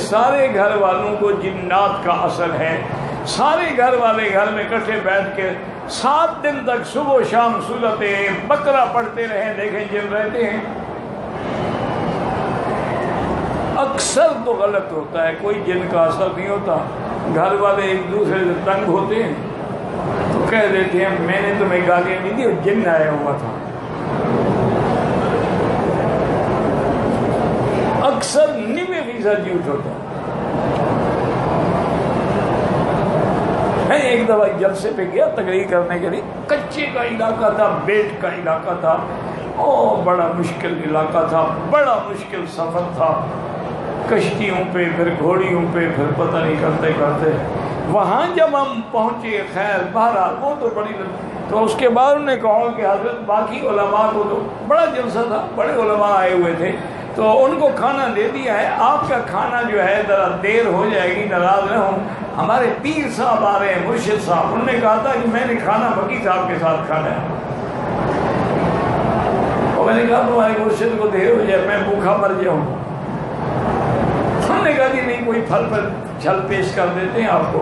सारे घर वालों को जिन्नात का असर है। सारे घर वाले घर में इकट्ठे बैठ के 7 दिन तक सुबह शाम सूरत बकरा पढ़ते रहे, देखें जिन रहते हैं। अक्सर तो गलत होता है, कोई जिन का असर नहीं होता। घर वाले एक दूसरे से तंग होते हैं तो कह देते हैं मैंने तुम्हें गालियां नहीं दी, जिन आया हुआ था। अक्सर 90% झूठ होता है। मैं एक दफा जलसे पे गया तकरीर करने के लिए, कच्चे का इलाका था, बेट का इलाका था, और बड़ा मुश्किल इलाका था, बड़ा मुश्किल सफर था, कश्तियों पे फिर घोड़ियों पे फिर पता नहीं करते करते वहाँ जब हम पहुँचे, खैर बहरहाल वो तो बड़ी, तो उसके बाद उन्होंने कहा कि हज़रत बाकी उलमा को तो बड़ा जलसा था, बड़े उलमा आए हुए थे, तो उनको खाना दे दिया है, आपका खाना जो है ज़रा देर हो जाएगी, नाराज़ न हो। हमारे पीर साहब आ रहे हैं, मुर्शिद साहब, उन्होंने कहा था कि मैंने खाना फकीर साहब के साथ खाना है। और मैंने कहा तुम्हारे मुर्शिद को देर हो जाए, मैं भूखा मर जाऊँ। उन्होंने कहा कि नहीं, कोई फल पर छल पेश कर देते हैं आपको।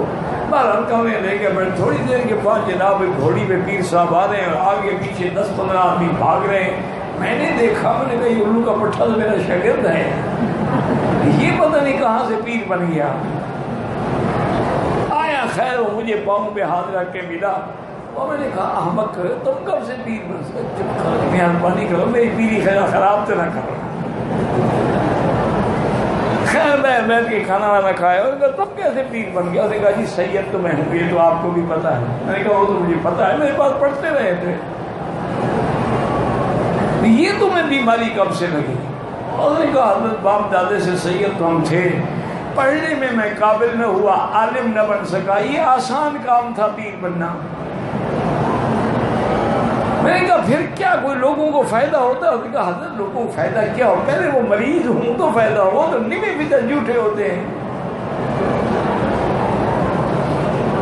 बहरहाल कमरे लेके मैं थोड़ी देर के बाद जनाब घोड़ी पे पीर साहब आ रहे हैं और आगे पीछे 10-15 आदमी भाग रहे हैं। मैंने देखा, मैंने कहा ये उल्लू का पट्टा तो मेरा शागिर्द है, ये पता नहीं कहाँ से पीर बन गया। आया, खैर वो मुझे पाँव पे हाथ रख के मिला और मैंने कहा अहमक करो, तुम कब से पीर बन सकते, मेहरबानी करो मेरी पीरी खराब तो ना करो। खैर मैं बैठ के खाना वाना खाया और कहा तब कैसे पीर बन गया। उसने कहा जी सैयद तो मैं हूँ, ये तो आपको भी पता है। मैंने कहा वो तो मुझे पता है, मेरे पास पढ़ते रहे थे। ये तुम्हें बीमारी कब से लगी? और उसने कहा हज़रत बाप दादे से सैयद तो हम थे, पढ़ने में मैं काबिल न हुआ, आलिम न बन सका, ये आसान काम था पीर बनना। मैंने कहा फिर क्या कोई लोगों को फायदा होता है? उसने कहा हज़रत लोगों को फायदा क्या हो, पहले वो मरीज हूं तो फायदा हो, तो 90% झूठे होते हैं।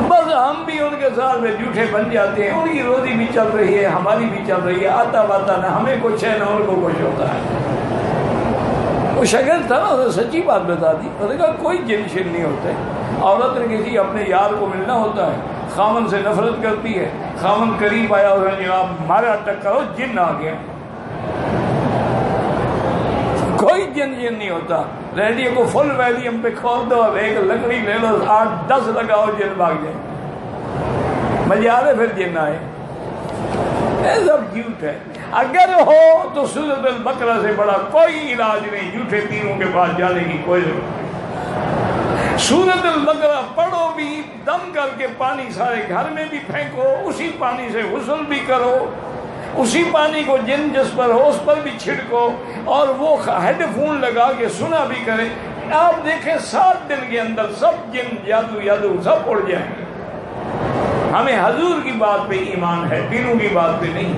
बस हम भी उनके साथ में झूठे बन जाते हैं, उनकी रोजी भी चल रही है, हमारी भी चल रही है, आता वाता ना हमें कुछ है ना उनको कुछ होता है। वो शागिर्द था ना, उसने सच्ची बात बता दी। उसने कहा कोई जिन शिन नहीं होते। औरत ने किसी अपने यार को मिलना होता है, खामन से नफरत करती है, खामन करीब आया और जनाब मारा टक्कर हो, जिन आ गया। कोई जिन नहीं होता। रेडियो को फुल वॉल्यूम पे खोल दो, एक लकड़ी ले लो, 8-10 लगाओ, जिन भाग जाए। मजे आ रहे फिर जिन आए, सब झूठ है। अगर हो तो सूरत अल बकरा से बड़ा कोई इलाज नहीं, झूठे पीरों के पास जाने की कोई जरूरत नहीं। सूरत अल बकरा पढ़ो भी, दम करके पानी सारे घर में भी फेंको, उसी पानी से गुस्ल भी करो, उसी पानी को जिन जिस पर हो उस पर भी छिड़को, और वो हेडफोन लगा के सुना भी करें। आप देखें 7 दिन के अंदर सब जिन जादू सब उड़ जाएंगे। हमें हजूर की बात पे ईमान है, पीरों की बात पे नहीं।